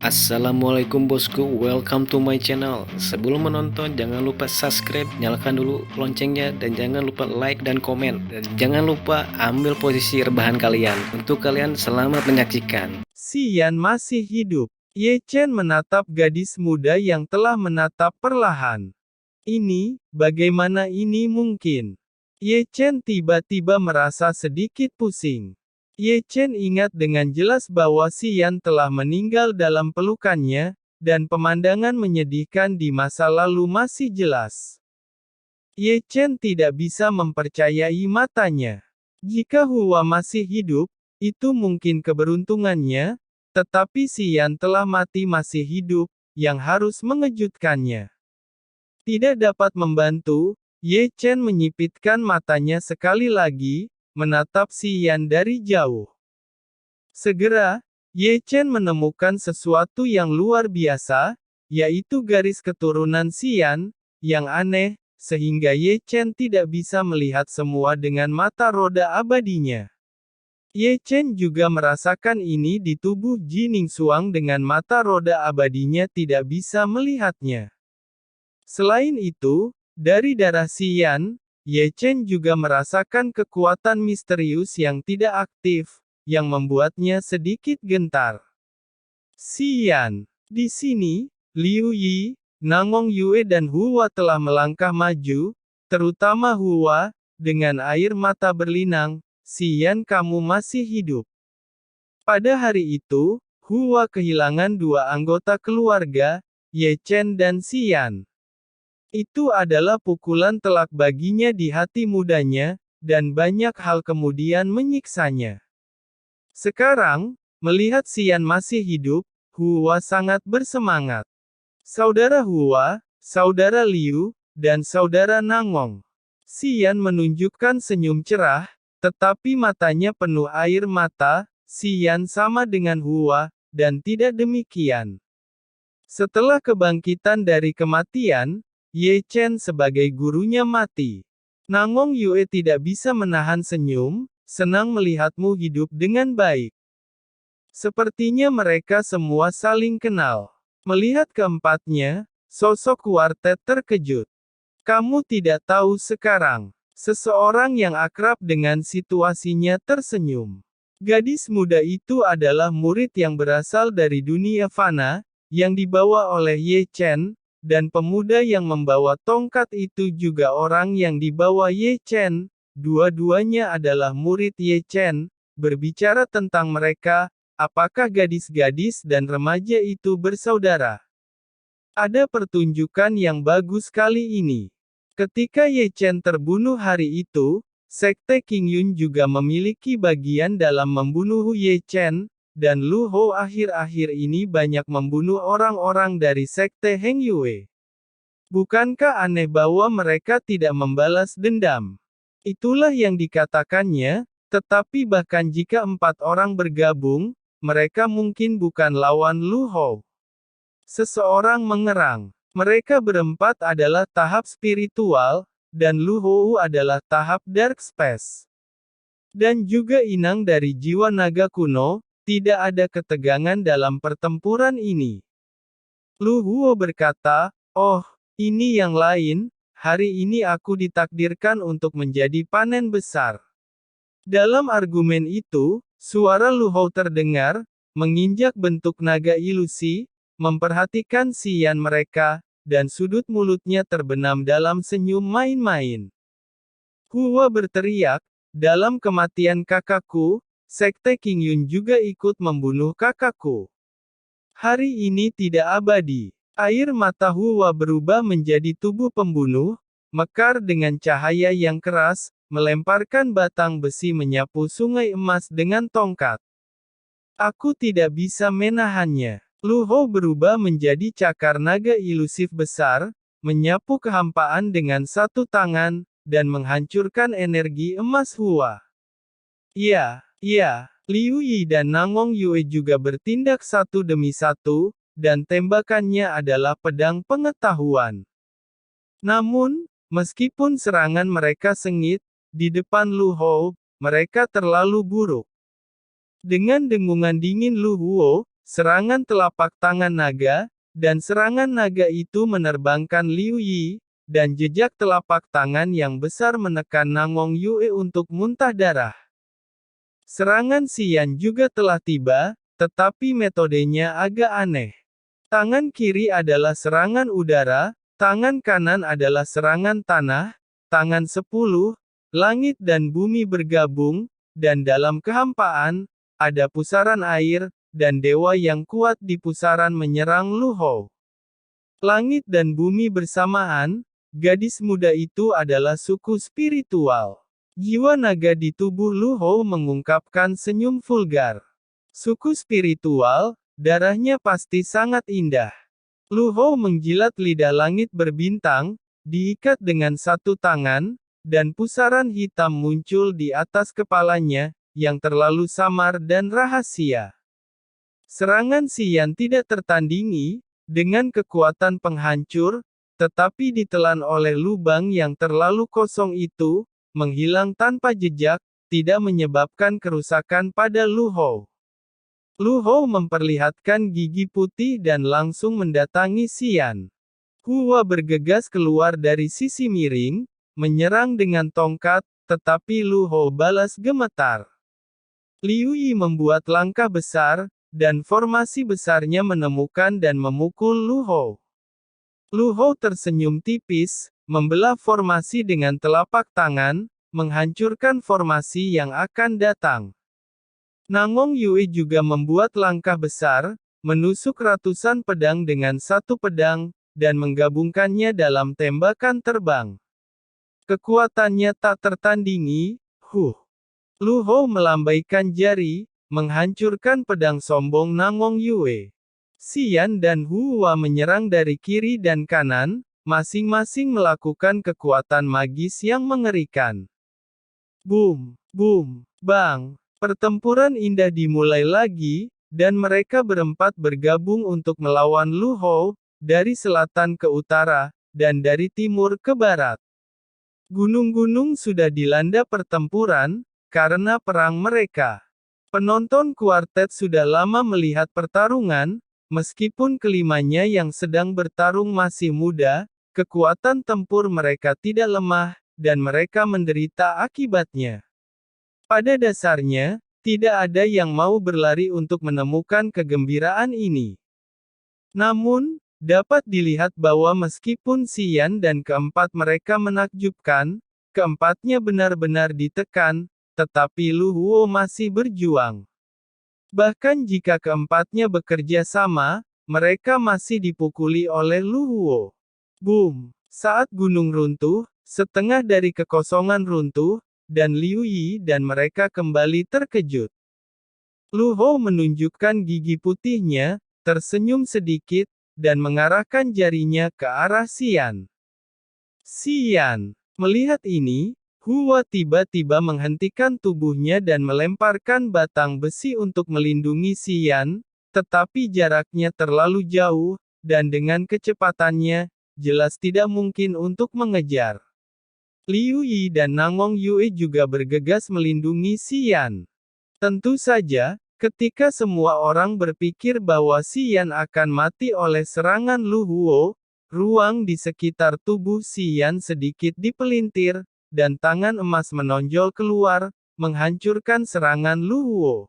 Assalamualaikum bosku, welcome to my channel. Sebelum menonton jangan lupa subscribe, nyalakan dulu loncengnya, dan jangan lupa like dan komen. Dan jangan lupa ambil posisi rebahan kalian. Untuk kalian selamat menyaksikan. Xian masih hidup. Ye Chen menatap gadis muda yang telah menatap perlahan. Ini, bagaimana ini mungkin? Ye Chen tiba-tiba merasa sedikit pusing. Ye Chen ingat dengan jelas bahwa Xian telah meninggal dalam pelukannya, dan pemandangan menyedihkan di masa lalu masih jelas. Ye Chen tidak bisa mempercayai matanya. Jika Hua masih hidup, itu mungkin keberuntungannya, tetapi Xian telah mati masih hidup, yang harus mengejutkannya. Tidak dapat membantu, Ye Chen menyipitkan matanya sekali lagi, menatap Xian dari jauh. Segera, Ye Chen menemukan sesuatu yang luar biasa, yaitu garis keturunan Xian, yang aneh, sehingga Ye Chen tidak bisa melihat semua dengan mata roda abadinya. Ye Chen juga merasakan ini di tubuh Jining Xuang dengan mata roda abadinya tidak bisa melihatnya. Selain itu, dari darah Xian, Ye Chen juga merasakan kekuatan misterius yang tidak aktif, yang membuatnya sedikit gentar. Xian. Di sini, Liu Yi, Nangong Yue dan Hua telah melangkah maju, terutama Hua, dengan air mata berlinang, Xian kamu masih hidup. Pada hari itu, Hua kehilangan dua anggota keluarga, Ye Chen dan Xian. Itu adalah pukulan telak baginya di hati mudanya, dan banyak hal kemudian menyiksanya. Sekarang, melihat Xian masih hidup, Hua sangat bersemangat. Saudara Hua, saudara Liu, dan saudara Nangong. Xian menunjukkan senyum cerah, tetapi matanya penuh air mata. Xian sama dengan Hua, dan tidak demikian. Setelah kebangkitan dari kematian, Ye Chen sebagai gurunya mati. Nangong Yue tidak bisa menahan senyum, senang melihatmu hidup dengan baik. Sepertinya mereka semua saling kenal. Melihat keempatnya, sosok kuartet terkejut. Kamu tidak tahu sekarang. Seseorang yang akrab dengan situasinya tersenyum. Gadis muda itu adalah murid yang berasal dari dunia fana, yang dibawa oleh Ye Chen, dan pemuda yang membawa tongkat itu juga orang yang dibawa Ye Chen. Dua-duanya adalah murid Ye Chen. Berbicara tentang mereka, apakah gadis-gadis dan remaja itu bersaudara? Ada pertunjukan yang bagus kali ini. Ketika Ye Chen terbunuh hari itu, Sekte Qingyun juga memiliki bagian dalam membunuh Ye Chen, dan Lu Hou akhir-akhir ini banyak membunuh orang-orang dari Sekte Heng Yue. Bukankah aneh bahwa mereka tidak membalas dendam? Itulah yang dikatakannya, tetapi bahkan jika 4 orang bergabung, mereka mungkin bukan lawan Lu Hou. Seseorang mengerang. Mereka berempat adalah tahap spiritual, dan Lu Hou adalah tahap dark space. Dan juga inang dari jiwa naga kuno, tidak ada ketegangan dalam pertempuran ini. Lu Hou berkata, "Oh, ini yang lain, hari ini aku ditakdirkan untuk menjadi panen besar." Dalam argumen itu, suara Lu Hou terdengar, menginjak bentuk naga ilusi, memperhatikan Xian mereka, dan sudut mulutnya terbenam dalam senyum main-main. Hua berteriak, dalam kematian kakakku, Sekte Qingyun juga ikut membunuh kakakku. Hari ini tidak abadi. Air mata Hua berubah menjadi tubuh pembunuh, mekar dengan cahaya yang keras, melemparkan batang besi menyapu sungai emas dengan tongkat. Aku tidak bisa menahannya. Lu Hou berubah menjadi cakar naga ilusif besar, menyapu kehampaan dengan satu tangan, dan menghancurkan energi emas Hua. Ya, Liu Yi dan Nangong Yue juga bertindak satu demi satu, dan tembakannya adalah pedang pengetahuan. Namun, meskipun serangan mereka sengit, di depan Lu Hou, mereka terlalu buruk. Dengan dengungan dingin Lu Hou, serangan telapak tangan naga, dan serangan naga itu menerbangkan Liu Yi, dan jejak telapak tangan yang besar menekan Nangong Yue untuk muntah darah. Serangan Xian juga telah tiba, tetapi metodenya agak aneh. Tangan kiri adalah serangan udara, tangan kanan adalah serangan tanah, tangan 10, langit dan bumi bergabung, dan dalam kehampaan, ada pusaran air, dan dewa yang kuat di pusaran menyerang Lu Hou. Langit dan bumi bersamaan, gadis muda itu adalah suku spiritual. Jiwa naga di tubuh Lu Hou mengungkapkan senyum vulgar. Suku spiritual, darahnya pasti sangat indah. Lu Hou menjilat lidah langit berbintang, diikat dengan satu tangan, dan pusaran hitam muncul di atas kepalanya, yang terlalu samar dan rahasia. Serangan Xian tidak tertandingi, dengan kekuatan penghancur, tetapi ditelan oleh lubang yang terlalu kosong itu, menghilang tanpa jejak, tidak menyebabkan kerusakan pada Lu Hou. Lu Hou memperlihatkan gigi putih dan langsung mendatangi Xian. Hua bergegas keluar dari sisi miring, menyerang dengan tongkat, tetapi Lu Hou balas gemetar. Liu Yi membuat langkah besar, dan formasi besarnya menemukan dan memukul Lu Hou. Lu Hou tersenyum tipis, membelah formasi dengan telapak tangan, menghancurkan formasi yang akan datang. Nangong Yue juga membuat langkah besar, menusuk ratusan pedang dengan satu pedang, dan menggabungkannya dalam tembakan terbang. Kekuatannya tak tertandingi, Lu Hou melambaikan jari, menghancurkan pedang sombong Nangong Yue. Xian dan Hua menyerang dari kiri dan kanan, masing-masing melakukan kekuatan magis yang mengerikan. Boom, boom, bang. Pertempuran indah dimulai lagi, dan mereka berempat bergabung untuk melawan Lu Hou, dari selatan ke utara, dan dari timur ke barat. Gunung-gunung sudah dilanda pertempuran, karena perang mereka. Penonton kuartet sudah lama melihat pertarungan, meskipun kelimanya yang sedang bertarung masih muda, kekuatan tempur mereka tidak lemah, dan mereka menderita akibatnya. Pada dasarnya, tidak ada yang mau berlari untuk menemukan kegembiraan ini. Namun, dapat dilihat bahwa meskipun Xian dan keempat mereka menakjubkan, keempatnya benar-benar ditekan, tetapi Lu Hou masih berjuang. Bahkan jika keempatnya bekerja sama, mereka masih dipukuli oleh Lu Hou. Boom! Saat gunung runtuh, setengah dari kekosongan runtuh, dan Liu Yi dan mereka kembali terkejut. Lu Hou menunjukkan gigi putihnya, tersenyum sedikit, dan mengarahkan jarinya ke arah Xian. Xian! Melihat ini, Hua tiba-tiba menghentikan tubuhnya dan melemparkan batang besi untuk melindungi Xian, tetapi jaraknya terlalu jauh, dan dengan kecepatannya, jelas tidak mungkin untuk mengejar. Liu Yi dan Nangong Yue juga bergegas melindungi Xian. Tentu saja, ketika semua orang berpikir bahwa Xian akan mati oleh serangan Lu Hou, ruang di sekitar tubuh Xian sedikit dipelintir, dan tangan emas menonjol keluar, menghancurkan serangan Lu Hou.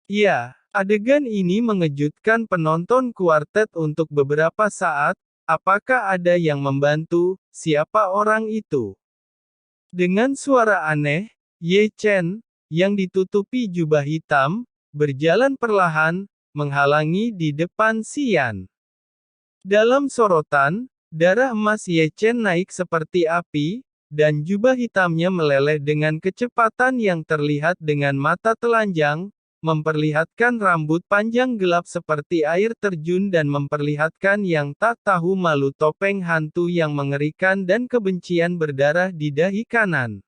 Ya, adegan ini mengejutkan penonton kuartet untuk beberapa saat. Apakah ada yang membantu? Siapa orang itu? Dengan suara aneh, Ye Chen, yang ditutupi jubah hitam, berjalan perlahan, menghalangi di depan Xian. Dalam sorotan, darah emas Ye Chen naik seperti api, dan jubah hitamnya meleleh dengan kecepatan yang terlihat dengan mata telanjang, memperlihatkan rambut panjang gelap seperti air terjun dan memperlihatkan yang tak tahu malu topeng hantu yang mengerikan dan kebencian berdarah di dahi kanan.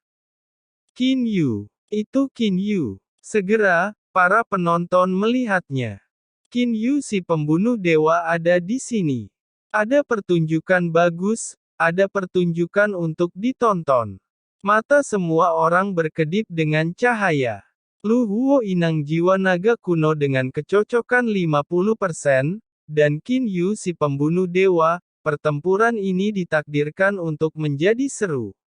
Qin Yu. Itu Qin Yu. Segera, para penonton melihatnya. Qin Yu si pembunuh dewa ada di sini. Ada pertunjukan bagus, ada pertunjukan untuk ditonton. Mata semua orang berkedip dengan cahaya. Lu Huo inang jiwa naga kuno dengan kecocokan 50%, dan Qin Yu si pembunuh dewa. Pertempuran ini ditakdirkan untuk menjadi seru.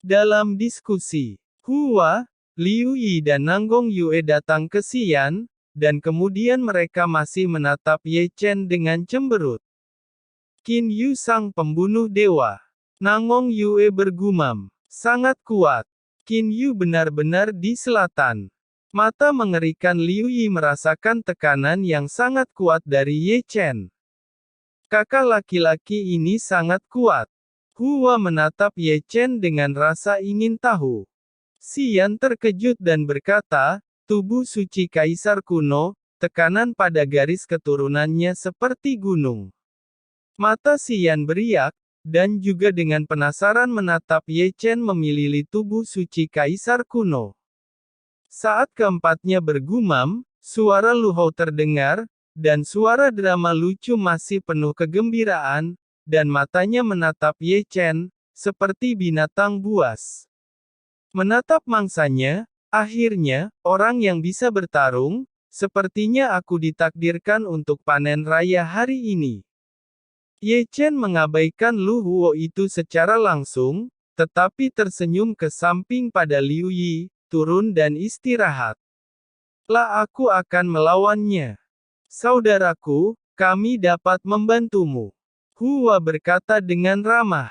Dalam diskusi, Hua, Liu Yi dan Nanggong Yue datang ke Xian, dan kemudian mereka masih menatap Ye Chen dengan cemberut. Qin Yu sang pembunuh dewa. Nanggong Yue bergumam, sangat kuat. Qin Yu benar-benar di selatan. Mata mengerikan Liu Yi merasakan tekanan yang sangat kuat dari Ye Chen. Kakak laki-laki ini sangat kuat. Hua menatap Ye Chen dengan rasa ingin tahu. Xian terkejut dan berkata, tubuh suci kaisar kuno, tekanan pada garis keturunannya seperti gunung. Mata Xian beriak, dan juga dengan penasaran menatap Ye Chen memilih tubuh suci kaisar kuno. Saat keempatnya bergumam, suara Lu Hou terdengar, dan suara drama lucu masih penuh kegembiraan, dan matanya menatap Ye Chen, seperti binatang buas. Menatap mangsanya, akhirnya, orang yang bisa bertarung, sepertinya aku ditakdirkan untuk panen raya hari ini. Ye Chen mengabaikan Lu Huo itu secara langsung, tetapi tersenyum ke samping pada Liu Yi, turun dan istirahat. Lah aku akan melawannya. Saudaraku, kami dapat membantumu. Hua berkata dengan ramah.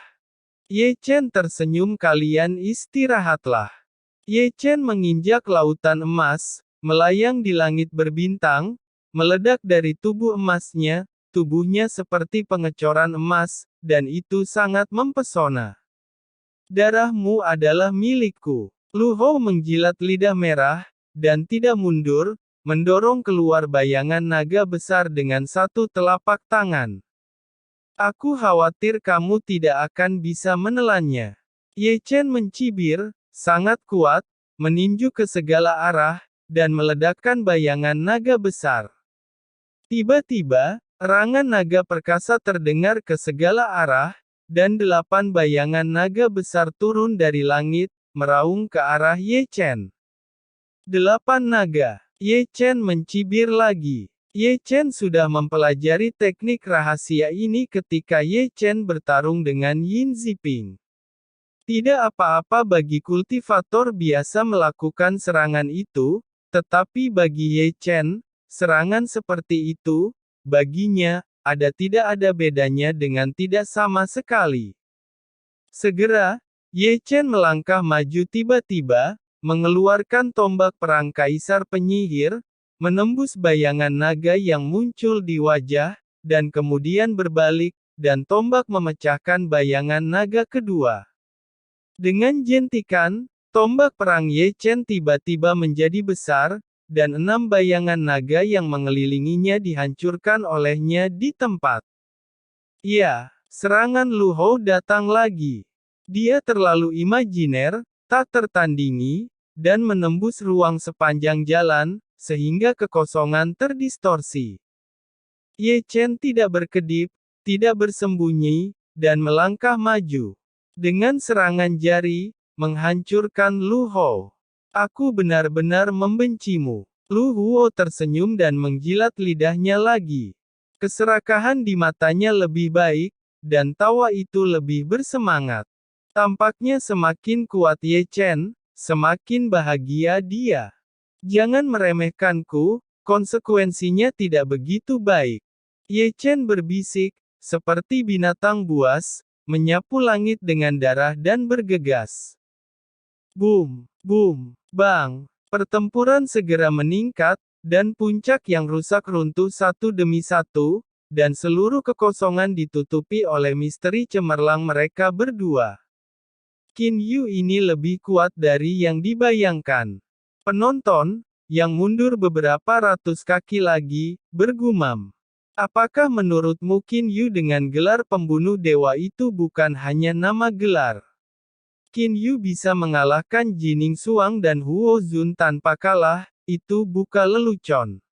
Ye Chen tersenyum kalian istirahatlah. Ye Chen menginjak lautan emas, melayang di langit berbintang, meledak dari tubuh emasnya, tubuhnya seperti pengecoran emas, dan itu sangat mempesona. Darahmu adalah milikku. Lu Hou menjilat lidah merah, dan tidak mundur, mendorong keluar bayangan naga besar dengan satu telapak tangan. Aku khawatir kamu tidak akan bisa menelannya. Ye Chen mencibir, sangat kuat, meninju ke segala arah, dan meledakkan bayangan naga besar. Tiba-tiba, erangan naga perkasa terdengar ke segala arah, dan 8 bayangan naga besar turun dari langit, meraung ke arah Ye Chen. 8 naga. Ye Chen mencibir lagi. Ye Chen sudah mempelajari teknik rahasia ini ketika Ye Chen bertarung dengan Yin Ziping. Tidak apa-apa bagi kultivator biasa melakukan serangan itu, tetapi bagi Ye Chen, serangan seperti itu, baginya, tidak ada bedanya dengan tidak sama sekali. Segera, Ye Chen melangkah maju tiba-tiba, mengeluarkan tombak perang kaisar penyihir, menembus bayangan naga yang muncul di wajah, dan kemudian berbalik, dan tombak memecahkan bayangan naga kedua. Dengan jentikan, tombak perang Ye Chen tiba-tiba menjadi besar, dan 6 bayangan naga yang mengelilinginya dihancurkan olehnya di tempat. Ya, serangan Lu Hou datang lagi. Dia terlalu imajiner, tak tertandingi, dan menembus ruang sepanjang jalan, sehingga kekosongan terdistorsi. Ye Chen tidak berkedip, tidak bersembunyi, dan melangkah maju. Dengan serangan jari, menghancurkan Lu Hou. Aku benar-benar membencimu. Lu Huo tersenyum dan menjilat lidahnya lagi. Keserakahan di matanya lebih baik, dan tawa itu lebih bersemangat. Tampaknya semakin kuat Ye Chen, semakin bahagia dia. Jangan meremehkanku, konsekuensinya tidak begitu baik. Ye Chen berbisik, seperti binatang buas, menyapu langit dengan darah dan bergegas. Boom, boom, bang. Pertempuran segera meningkat, dan puncak yang rusak runtuh satu demi satu, dan seluruh kekosongan ditutupi oleh misteri cemerlang mereka berdua. Qin Yu ini lebih kuat dari yang dibayangkan. Penonton, yang mundur beberapa ratus kaki lagi, bergumam. Apakah menurutmu Qin Yu dengan gelar pembunuh dewa itu bukan hanya nama gelar? Qin Yu bisa mengalahkan Jining Xuang dan Huo Zun tanpa kalah, itu bukan lelucon.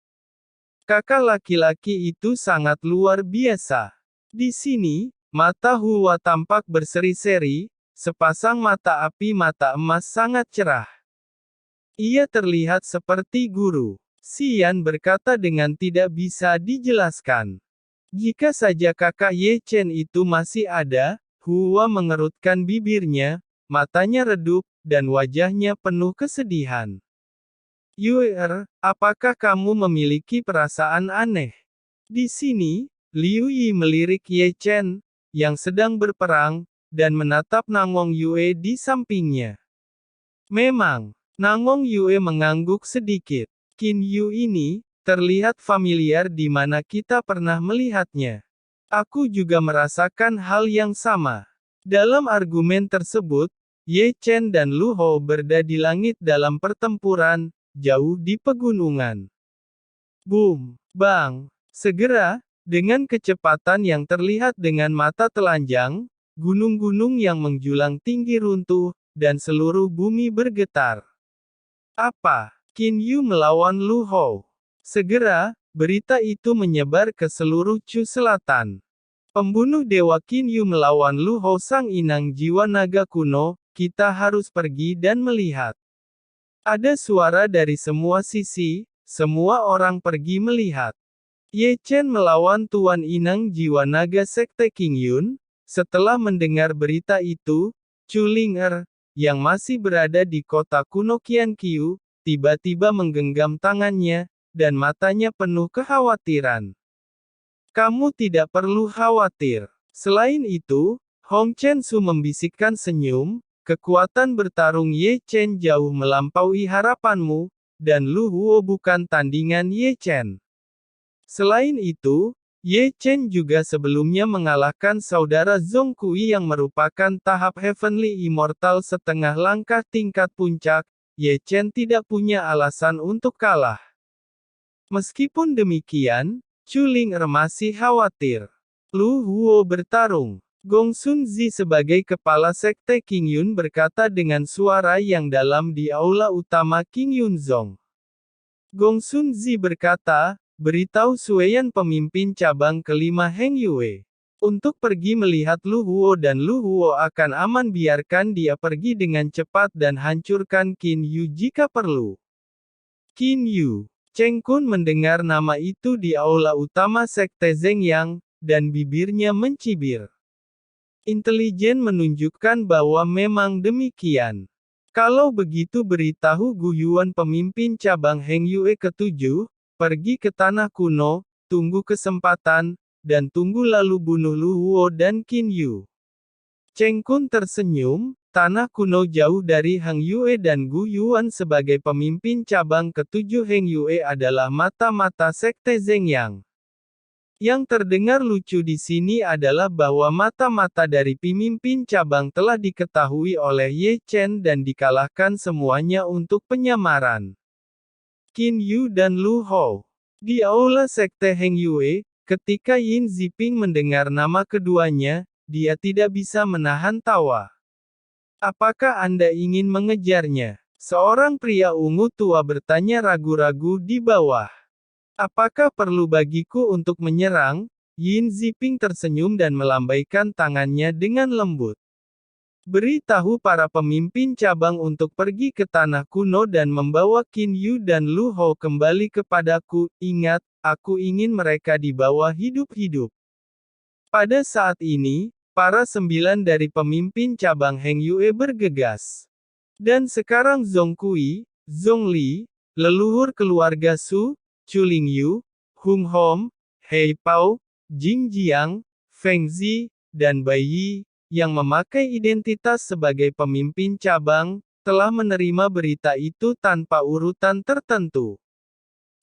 Kakak laki-laki itu sangat luar biasa. Di sini, mata Hua tampak berseri-seri, sepasang mata api mata emas sangat cerah. Ia terlihat seperti guru. Xian berkata dengan tidak bisa dijelaskan. Jika saja kakak Ye Chen itu masih ada, Hua mengerutkan bibirnya, matanya redup, dan wajahnya penuh kesedihan. Yue, apakah kamu memiliki perasaan aneh? Di sini, Liu Yi melirik Ye Chen, yang sedang berperang, dan menatap Nangong Yue di sampingnya. Memang, Nangong Yue mengangguk sedikit. Qin Yu ini, terlihat familiar di mana kita pernah melihatnya. Aku juga merasakan hal yang sama. Dalam argumen tersebut, Ye Chen dan Lu Hou berada di langit dalam pertempuran, jauh di pegunungan. Boom! Bang! Segera, dengan kecepatan yang terlihat dengan mata telanjang, gunung-gunung yang menjulang tinggi runtuh, dan seluruh bumi bergetar. Apa? Qin Yu melawan Lu Hou. Segera, berita itu menyebar ke seluruh Chu Selatan. Pembunuh Dewa Qin Yu melawan Lu Hou sang inang jiwa naga kuno, kita harus pergi dan melihat. Ada suara dari semua sisi, semua orang pergi melihat. Ye Chen melawan Tuan Inang Jiwa Naga Sekte King Yun. Setelah mendengar berita itu, Chu Ling yang masih berada di kota kuno Qianqiu, tiba-tiba menggenggam tangannya, dan matanya penuh kekhawatiran. Kamu tidak perlu khawatir. Selain itu, Hong Chen Su membisikkan senyum, kekuatan bertarung Ye Chen jauh melampaui harapanmu, dan Lu Huo bukan tandingan Ye Chen. Selain itu, Ye Chen juga sebelumnya mengalahkan saudara Zhong Kui yang merupakan tahap Heavenly Immortal setengah langkah tingkat puncak. Ye Chen tidak punya alasan untuk kalah. Meskipun demikian, Chu Ling masih khawatir. Lu Huo bertarung. Gong Sun Zi sebagai kepala sekte King Yun berkata dengan suara yang dalam di aula utama King Yun Zong. Gong Sun Zi berkata, beritahu Sueyan pemimpin cabang kelima Heng Yue. Untuk pergi melihat Lu Huo dan Lu Huo akan aman biarkan dia pergi dengan cepat dan hancurkan Qin Yu jika perlu. Qin Yu. Cheng Kun mendengar nama itu di aula utama sekte Zheng Yang, dan bibirnya mencibir. Intelijen menunjukkan bahwa memang demikian. Kalau begitu beritahu Gu Yuan pemimpin cabang Heng Yue ke-7, pergi ke tanah kuno, tunggu kesempatan, dan tunggu lalu bunuh Lu Huo dan Qin Yu. Cheng Kun tersenyum, tanah kuno jauh dari Heng Yue dan Gu Yuan sebagai pemimpin cabang ke-7 Heng Yue adalah mata-mata sekte Zheng Yang. Yang terdengar lucu di sini adalah bahwa mata-mata dari pemimpin cabang telah diketahui oleh Ye Chen dan dikalahkan semuanya untuk penyamaran. Qin Yu dan Lu Hou. Di aula sekte Heng Yue, ketika Yin Ziping mendengar nama keduanya, dia tidak bisa menahan tawa. Apakah Anda ingin mengejarnya? Seorang pria ungu tua bertanya ragu-ragu di bawah. Apakah perlu bagiku untuk menyerang? Yin Ziping tersenyum dan melambaikan tangannya dengan lembut. Beritahu para pemimpin cabang untuk pergi ke tanah kuno dan membawa Qin Yu dan Lu Hou kembali kepadaku. Ingat, aku ingin mereka dibawa hidup-hidup. Pada saat ini, para 9 dari pemimpin cabang Heng Yue bergegas. Dan sekarang Zhong Kui, Zhong Li, leluhur keluarga Su, Chu Lingyu, Hung Hom, Hei Pao, Jing Jiang, Feng Zi, dan Bai Yi, yang memakai identitas sebagai pemimpin cabang, telah menerima berita itu tanpa urutan tertentu.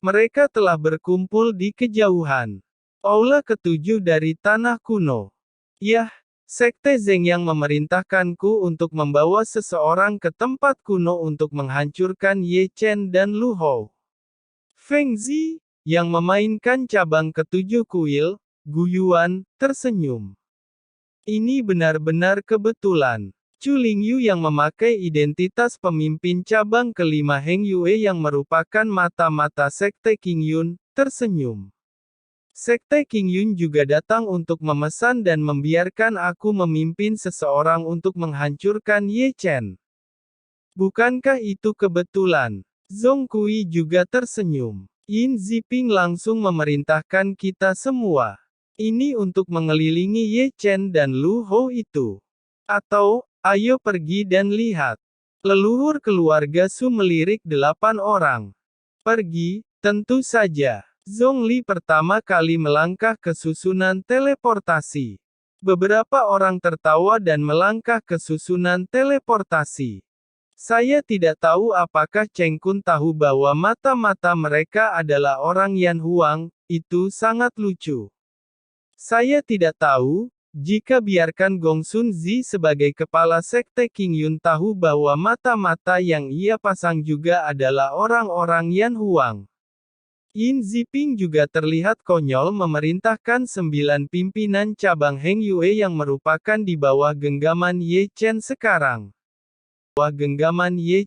Mereka telah berkumpul di kejauhan. Aula ke-7 dari tanah kuno. Yah, sekte Zheng yang memerintahkanku untuk membawa seseorang ke tempat kuno untuk menghancurkan Ye Chen dan Lu Hou. Feng Zi, yang memainkan cabang ke-7 kuil, Gu Yuan, tersenyum. Ini benar-benar kebetulan. Chu Lingyu yang memakai identitas pemimpin cabang kelima Heng Yue yang merupakan mata-mata sekte King Yun, tersenyum. Sekte King Yun juga datang untuk memesan dan membiarkan aku memimpin seseorang untuk menghancurkan Ye Chen. Bukankah itu kebetulan? Zhong Kui juga tersenyum. Yin Ziping langsung memerintahkan kita semua. Ini untuk mengelilingi Ye Chen dan Lu Hou itu. Atau, ayo pergi dan lihat. Leluhur keluarga Su melirik 8 orang. Pergi, tentu saja. Zhong Li pertama kali melangkah ke susunan teleportasi. Beberapa orang tertawa dan melangkah ke susunan teleportasi. Saya tidak tahu apakah Cheng Kun tahu bahwa mata-mata mereka adalah orang Yan Huang, itu sangat lucu. Saya tidak tahu, jika biarkan Gong Sun Zi sebagai kepala sekte Qing Yun tahu bahwa mata-mata yang ia pasang juga adalah orang-orang Yan Huang. Yin Ziping juga terlihat konyol memerintahkan 9 pimpinan cabang Heng Yue yang merupakan di bawah genggaman Ye Chen sekarang. Genggaman Ye